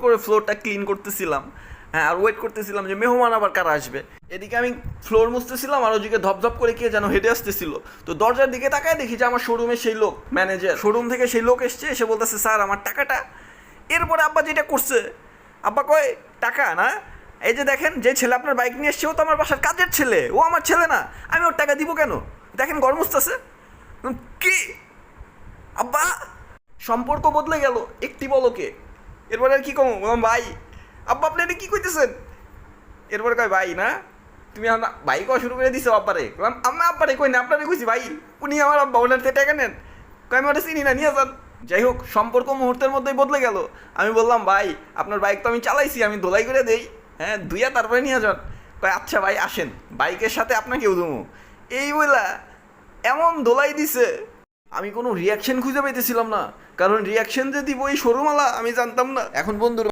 করে ফ্লোরটা ক্লিন করতেছিলাম। হ্যাঁ, আর ওয়েট করতেছিলাম যে মেহমান আবার কারা আসবে। এদিকে আমি ফ্লোর মুছতেছিলাম আর ওদিকে ধপধপ করে কে যেন হেঁটে আসতেছিল। তো দরজার দিকে তাকায় দেখি যে আমার শোরুমের সেই লোক, ম্যানেজার, শোরুম থেকে সেই লোক এসছে, এসে বলতেছে স্যার আমার টাকাটা। এরপরে আব্বা যেটা করছে, আব্বা কয় টাকা না, এই যে দেখেন যে ছেলে আপনার বাইক নিয়ে এসছে ও তো আমার বাসার কাজের ছেলে, ও আমার ছেলে না, আমি ওর টাকা দিব কেন? দেখেন গরম মুছতেছে। কি আব্বা, সম্পর্ক বদলে গেল একটি বলকে। এরপরে আর কি কম ভাই, আব্বা আপনি এটা কী কইতেছেন? এরপরে কয় ভাই না, তুমি আমার ভাই কওয়া শুরু করে দিছো আব্বারে। আমি আব্বারে কই না, আপনারে কইছি ভাই, উনি আমার আব্বা, ওনার টাকা নেন। কয় আমি ওটা চিনি না, নিয়ে যান। যাই হোক, সম্পর্ক মুহূর্তের মধ্যেই বদলে গেল। আমি বললাম ভাই আপনার বাইক তো আমি চালাইছি, আমি ধোলাই করে দেই, হ্যাঁ ধুইয়া তারপরে নিয়ে যান। কয় আচ্ছা ভাই আসেন, বাইকের সাথে আপনাকেও দুমু। এই বইলা এমন দোলাই দিছে, আমি কোনো রিয়াকশন খুঁজে পাইতেছিলাম না, কারণ রিয়াকশন যে দিব এই শোরুমওয়ালা আমি জানতাম না। এখন বন্ধুরা